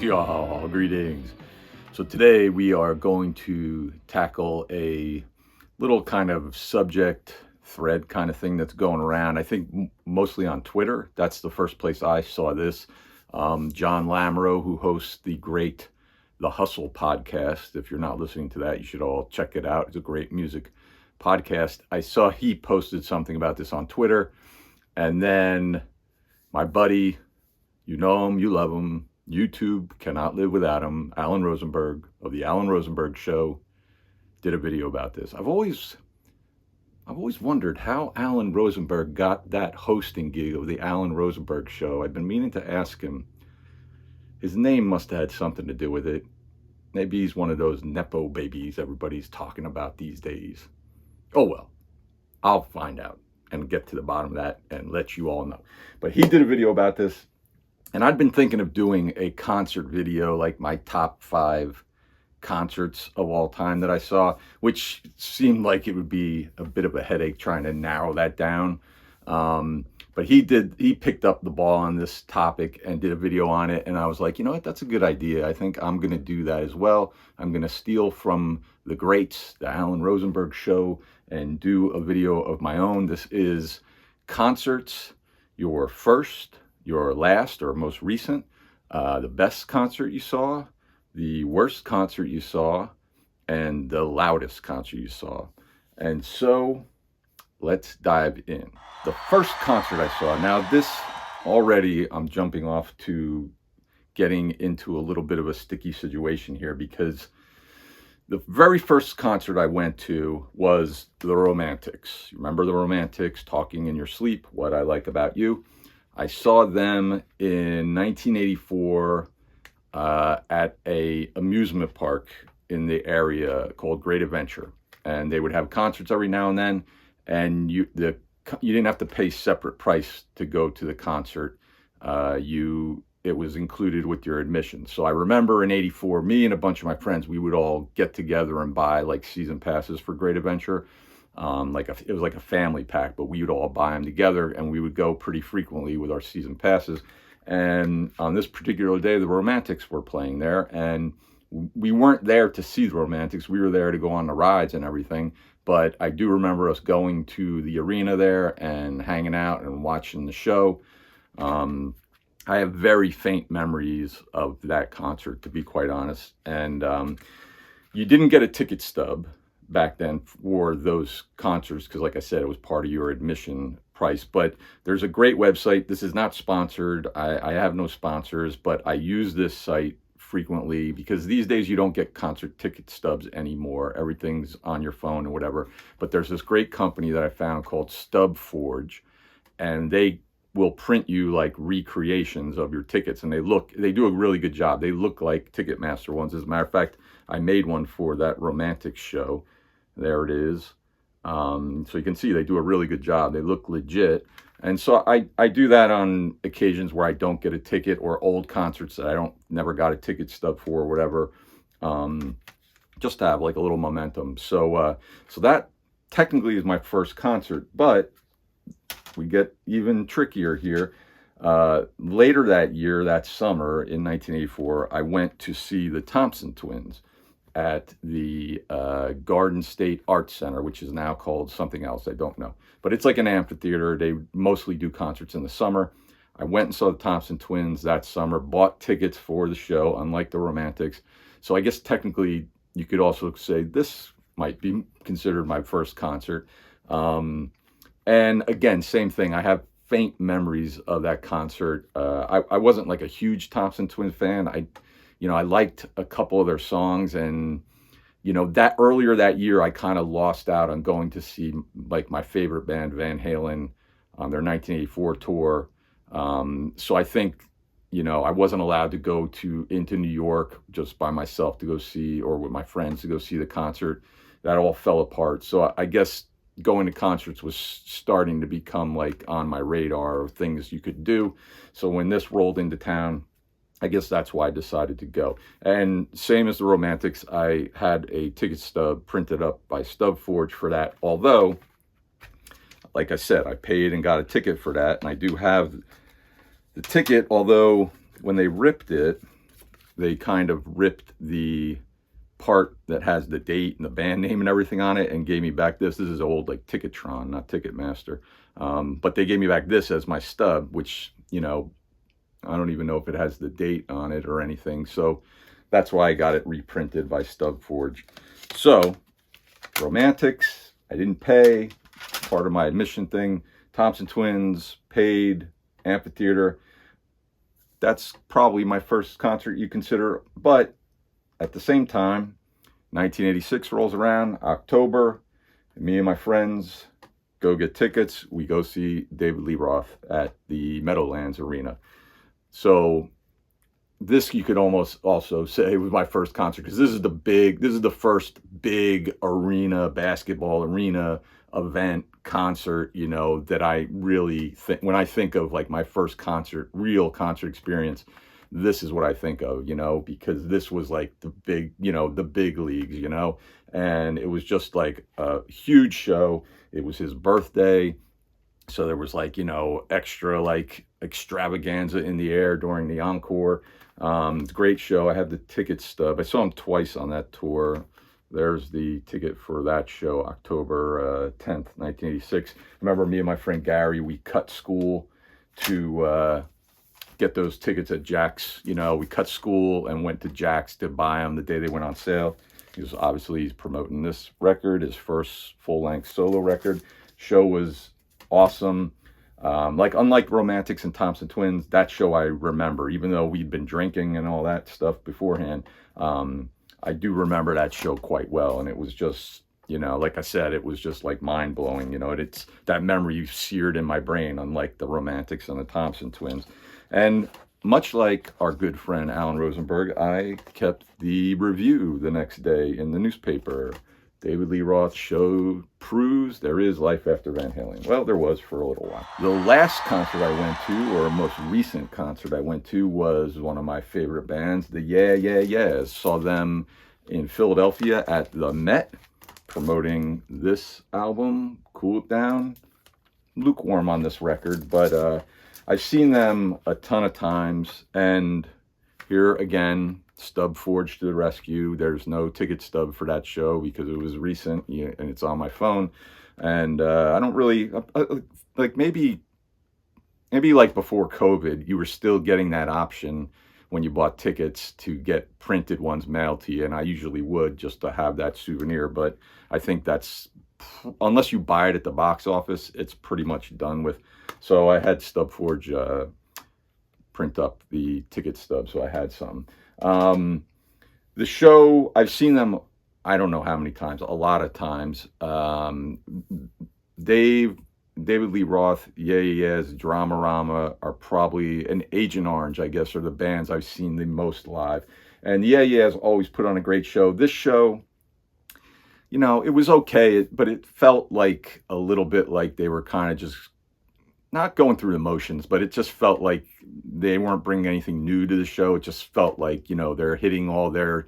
Y'all, greetings. So today we are going to tackle a little kind of subject thread kind of thing that's going around. I think mostly on Twitter. That's the first place I saw this. John Lamoureux, who hosts The Hustle podcast. If you're not listening to that, you should all check it out. It's a great music podcast. I saw he posted something about this on Twitter. And then my buddy, you know him, you love him, YouTube cannot live without him, Alan Rosenberg of the Alan Rosenberg Show, did a video about this. I've always wondered how Alan Rosenberg got that hosting gig of the Alan Rosenberg Show. I've been meaning to ask him. His name must have had something to do with it. Maybe he's one of those Nepo babies everybody's talking about these days. Oh well, I'll find out and get to the bottom of that and let you all know. But he did a video about this. And I'd been thinking of doing a concert video, like my top 5 concerts of all time that I saw, which seemed like it would be a bit of a headache trying to narrow that down. But he picked up the ball on this topic and did a video on it. And I was like, you know what, that's a good idea. I think I'm going to do that as well. I'm going to steal from the greats, the Alan Rosenberg Show, and do a video of my own. This is concerts, your first, your last or most recent, the best concert you saw, the worst concert you saw, and the loudest concert you saw. And so let's dive in. The first concert I saw, now this already I'm jumping off to getting into a little bit of a sticky situation here, because the very first concert I went to was the Romantics. Remember the Romantics, Talking in Your Sleep, What I Like About You? I saw them in 1984 at a amusement park in the area called Great Adventure, and they would have concerts every now and then. And you didn't have to pay separate price to go to the concert. It was included with your admission. So I remember in '84, me and a bunch of my friends, we would all get together and buy like season passes for Great Adventure. It was like a family pack, but we would all buy them together, and we would go pretty frequently with our season passes. And on this particular day, the Romantics were playing there, and we weren't there to see the Romantics. We were there to go on the rides and everything. But I do remember us going to the arena there and hanging out and watching the show. I have very faint memories of that concert, to be quite honest. And you didn't get a ticket stub back then for those concerts, because like I said, it was part of your admission price. But there's a great website. This is not sponsored. I have no sponsors, but I use this site frequently because these days you don't get concert ticket stubs anymore. Everything's on your phone or whatever. But there's this great company that I found called Stub Forge, and they will print you like recreations of your tickets, and they do a really good job. They look like Ticketmaster ones. As a matter of fact, I made one for that Romantics show. There it is. So you can see they do a really good job. They look legit. And so I do that on occasions where I don't get a ticket, or old concerts that I never got a ticket stub for or whatever, just to have like a little momentum. So that technically is my first concert, but we get even trickier here. Later that year, that summer in 1984, I went to see the Thompson Twins at the Garden State Arts Center, which is now called something else. I don't know. But it's like an amphitheater. They mostly do concerts in the summer. I went and saw the Thompson Twins that summer, bought tickets for the show, unlike the Romantics. So I guess technically you could also say this might be considered my first concert. And again, same thing. I have faint memories of that concert. I wasn't like a huge Thompson Twins fan. I liked a couple of their songs, and that earlier that year, I kind of lost out on going to see like my favorite band, Van Halen, on their 1984 tour. So I think, I wasn't allowed to go into New York just by myself to go see, or with my friends to go see the concert. That all fell apart. So I guess going to concerts was starting to become like on my radar of things you could do. So when this rolled into town, I guess that's why I decided to go. And same as the Romantics, I had a ticket stub printed up by Stub Forge for that. Although, like I said, I paid and got a ticket for that. And I do have the ticket, although when they ripped it, they kind of ripped the part that has the date and the band name and everything on it and gave me back this. This is old, like Ticketron, not Ticketmaster. But they gave me back this as my stub, which, you know, I don't even know if it has the date on it or anything. So that's why I got it reprinted by Stub Forge. So Romantics, I didn't pay, part of my admission thing. Thompson Twins, paid. Amphitheater, that's probably my first concert you consider. But at the same time, 1986 rolls around, October, and me and my friends go get tickets. We go see David Lee Roth at the Meadowlands Arena. So this you could almost also say was my first concert, because this is the first big arena, basketball arena event concert, you know, that I really think, when I think of like my first concert, real concert experience, this is what I think of, you know, because this was like the big, you know, the big leagues, you know, and it was just like a huge show. It was his birthday. So there was like, you know, extra like extravaganza in the air during the encore. Great show. I have the ticket stub. I saw him twice on that tour. There's the ticket for that show, October 10th, 1986. Remember me and my friend Gary, we cut school to get those tickets at Jack's. You know, we cut school and went to Jack's to buy them the day they went on sale. He's promoting this record, his first full-length solo record. Show was awesome. Unlike Romantics and Thompson Twins, that show I remember, even though we'd been drinking and all that stuff beforehand. I do remember that show quite well, and it was just, you know, like I said, it was just like mind-blowing. You know, it's that memory seared in my brain, unlike the Romantics and the Thompson Twins. And much like our good friend Alan Rosenberg, I kept the review the next day in the newspaper. David Lee Roth show proves there is life after Van Halen. Well, there was for a little while. The last concert I went to, or most recent concert I went to, was one of my favorite bands, the Yeah Yeah Yeahs. Saw them in Philadelphia at the Met, promoting this album, Cool It Down. Lukewarm on this record, but I've seen them a ton of times, and here again, Stub Forge to the rescue. There's no ticket stub for that show because it was recent, and it's on my phone. And I don't really, like maybe like before COVID, you were still getting that option when you bought tickets to get printed ones mailed to you. And I usually would, just to have that souvenir. But I think that's, unless you buy it at the box office, it's pretty much done with. So I had Stub Forge print up the ticket stub, so I had some. The show, I've seen them, I don't know how many times, a lot of times. David Lee Roth, Yeah Yeah Yeahs, Dramarama are probably, and Agent Orange, I guess, are the bands I've seen the most live. And Yeah Yeah Yeahs always put on a great show. This show, you know, it was okay, but it felt like a little bit like they were kind of just not going through the motions, but it just felt like they weren't bringing anything new to the show. It just felt like, you know, they're hitting all their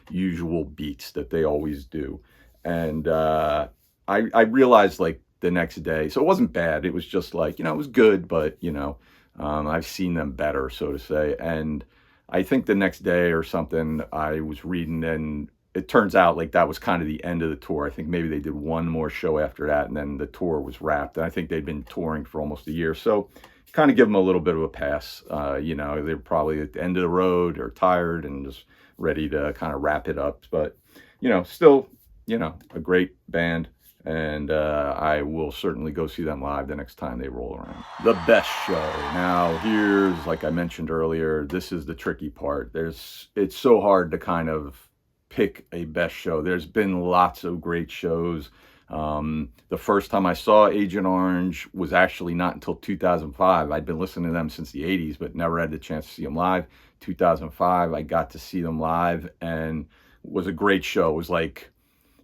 usual beats that they always do. And I realized like the next day, so it wasn't bad. It was just like, you know, it was good, but, you know, I've seen them better, so to say. And I think the next day or something, I was reading, and it turns out like that was kind of the end of the tour. I think maybe they did one more show after that, and then the tour was wrapped. And I think they'd been touring for almost a year. So kind of give them a little bit of a pass. You know, they're probably at the end of the road or tired and just ready to kind of wrap it up. But, you know, still, you know, a great band. And I will certainly go see them live the next time they roll around. The best show. Now, here's, like I mentioned earlier, this is the tricky part. It's so hard to kind of pick a best show. There's been lots of great shows. The first time I saw Agent Orange was actually not until 2005. I'd been listening to them since the 80s, but never had the chance to see them live. 2005, I got to see them live, and it was a great show. It was like,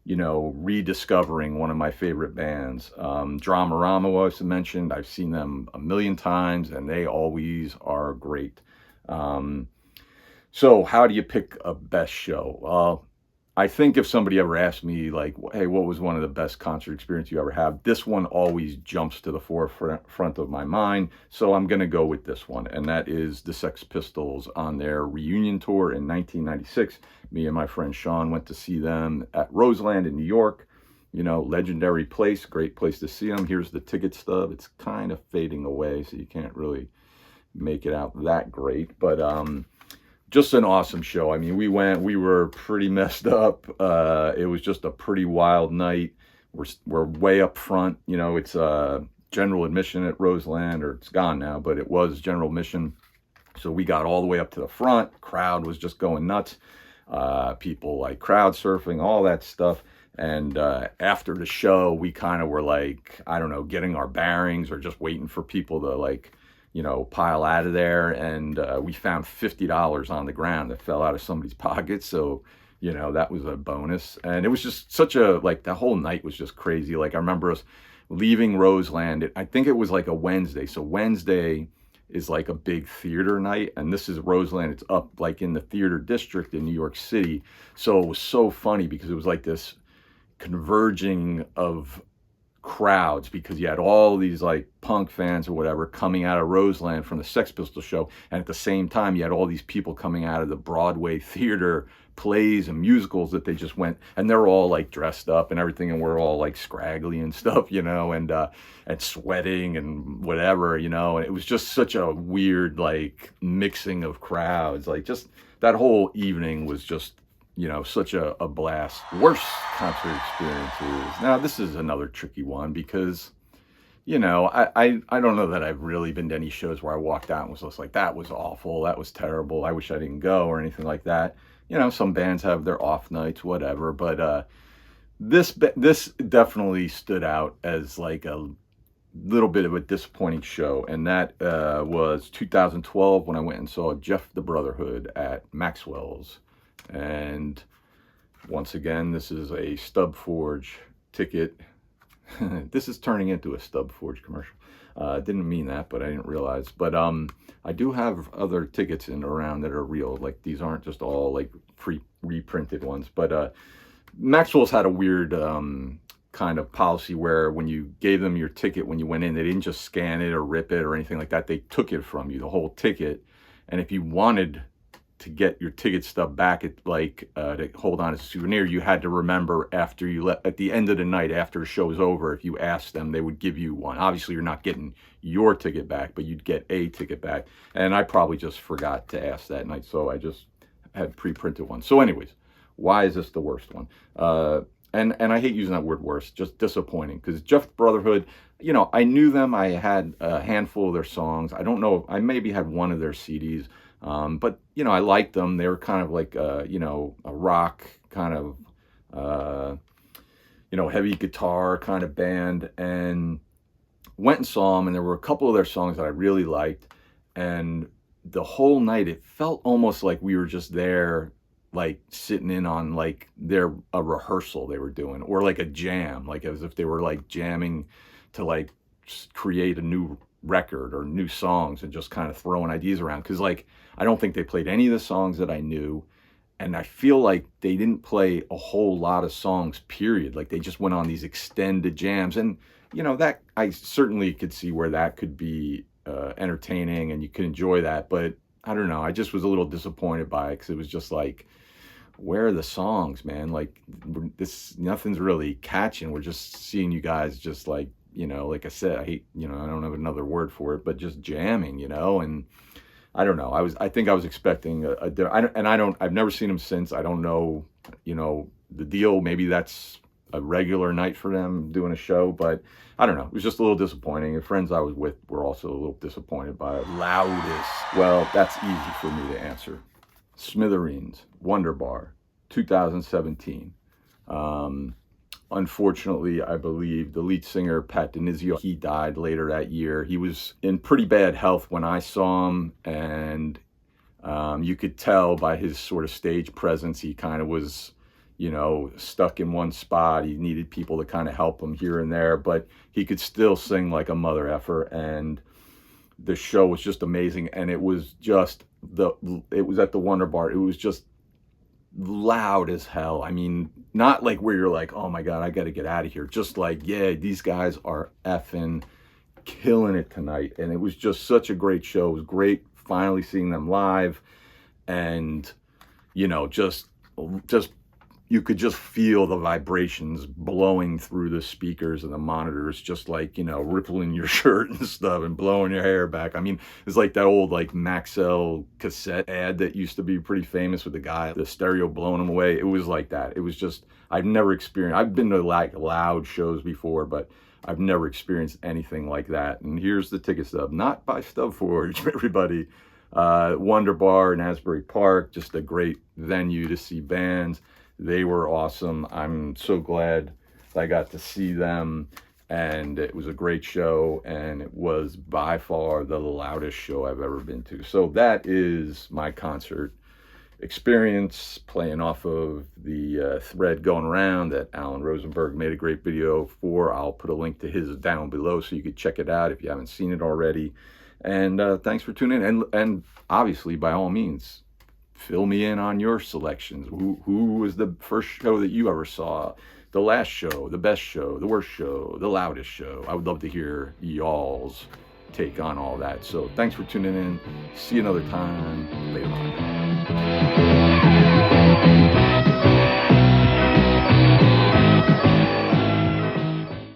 you know, rediscovering one of my favorite bands. Dramarama was mentioned. I've seen them a million times, and they always are great. So how do you pick a best show? Well, I think if somebody ever asked me, like, hey, what was one of the best concert experience you ever had? This one always jumps to the forefront of my mind. So I'm going to go with this one. And that is the Sex Pistols on their reunion tour in 1996. Me and my friend Sean went to see them at Roseland in New York. You know, legendary place, great place to see them. Here's the ticket stub. It's kind of fading away, so you can't really make it out that great. But just an awesome show. I mean, we were pretty messed up. It was just a pretty wild night. We're way up front. You know, it's general admission at Roseland, or it's gone now, but it was general admission. So we got all the way up to the front. Crowd was just going nuts. People like crowd surfing, all that stuff. And after the show, we kind of were like, I don't know, getting our bearings or just waiting for people to, like, you know, pile out of there. And we found $50 on the ground that fell out of somebody's pocket. So, you know, that was a bonus. And it was just such a, like, the whole night was just crazy. Like, I remember us leaving Roseland. I think it was like a Wednesday. So Wednesday is like a big theater night, and this is Roseland. It's up like in the theater district in New York City. So it was so funny because it was like this converging of crowds, because you had all these like punk fans or whatever coming out of Roseland from the Sex Pistols show, and at the same time you had all these people coming out of the Broadway theater plays and musicals that they just went, and they're all like dressed up and everything, and we're all like scraggly and stuff, you know, and sweating and whatever, you know. And it was just such a weird like mixing of crowds. Like, just that whole evening was just, you know, such a blast. Worst concert experiences. Now, this is another tricky one because, you know, I don't know that I've really been to any shows where I walked out and was just like, that was awful, that was terrible, I wish I didn't go, or anything like that. You know, some bands have their off nights, whatever. But this definitely stood out as like a little bit of a disappointing show. And that was 2012 when I went and saw Jeff the Brotherhood at Maxwell's. And once again, this is a Stub Forge ticket. This is turning into a Stub Forge commercial. Didn't mean that, but I didn't realize. But I do have other tickets in around that are real. Like, these aren't just all like reprinted ones. But Maxwell's had a weird kind of policy where when you gave them your ticket when you went in, they didn't just scan it or rip it or anything like that. They took it from you, the whole ticket. And if you wanted to get your ticket stub back, at like to hold on as a souvenir, you had to remember after you at the end of the night, after the show was over, if you asked them, they would give you one. Obviously, you're not getting your ticket back, but you'd get a ticket back. And I probably just forgot to ask that night, so I just had pre-printed one. So anyways, why is this the worst one? And I hate using that word worst, just disappointing, because Jeff Brotherhood, you know, I knew them. I had a handful of their songs. I don't know, I maybe had one of their CDs. But, you know, I liked them. They were kind of like, you know, a rock kind of, you know, heavy guitar kind of band, and went and saw them. And there were a couple of their songs that I really liked. And the whole night, it felt almost like we were just there, like sitting in on like a rehearsal they were doing, or like a jam, like as if they were like jamming to like create a new record or new songs and just kind of throwing ideas around. Because like, I don't think they played any of the songs that I knew, and I feel like they didn't play a whole lot of songs, period. Like, they just went on these extended jams, and you know, that I certainly could see where that could be entertaining and you could enjoy that. But I don't know, I just was a little disappointed by it, because it was just like, where are the songs, man? Like, nothing's really catching. We're just seeing you guys just like, you know, like I said, I hate, you know, I don't have another word for it, but just jamming, you know. And I don't know. I think I was expecting I've never seen them since. I don't know, you know, the deal. Maybe that's a regular night for them doing a show, but I don't know. It was just a little disappointing. And friends I was with were also a little disappointed by it. Loudest. Well, that's easy for me to answer. Smithereens, Wonder Bar, 2017. Unfortunately, I believe the lead singer, Pat Denizio, he died later that year. He was in pretty bad health when I saw him, and you could tell by his sort of stage presence, he kind of was, you know, stuck in one spot. He needed people to kind of help him here and there, but he could still sing like a mother effer, and the show was just amazing. And it was just it was at the Wonder Bar. It was just loud as hell. I mean, not like where you're like, oh my God, I got to get out of here. Just like, yeah, these guys are effing killing it tonight. And it was just such a great show. It was great finally seeing them live. And, you know, just you could just feel the vibrations blowing through the speakers and the monitors, just like, you know, rippling your shirt and stuff and blowing your hair back. I mean, it's like that old like Maxell cassette ad that used to be pretty famous with the guy, the stereo blowing him away. It was like that. It was just, I've never experienced, I've been to like loud shows before, but I've never experienced anything like that. And here's the ticket stub, not by Stub Forge, everybody. Wonder Bar in Asbury Park, just a great venue to see bands. They were awesome. I'm so glad I got to see them, and it was a great show, and it was by far the loudest show I've ever been to. So that is my concert experience, playing off of the thread going around that Alan Rosenberg made a great video for. I'll put a link to his down below so you could check it out if you haven't seen it already. And thanks for tuning in. And obviously, by all means, fill me in on your selections. Who was the first show that you ever saw? The last show, the best show, the worst show, the loudest show? I would love to hear y'all's take on all that. So thanks for tuning in. See you another time. Later on.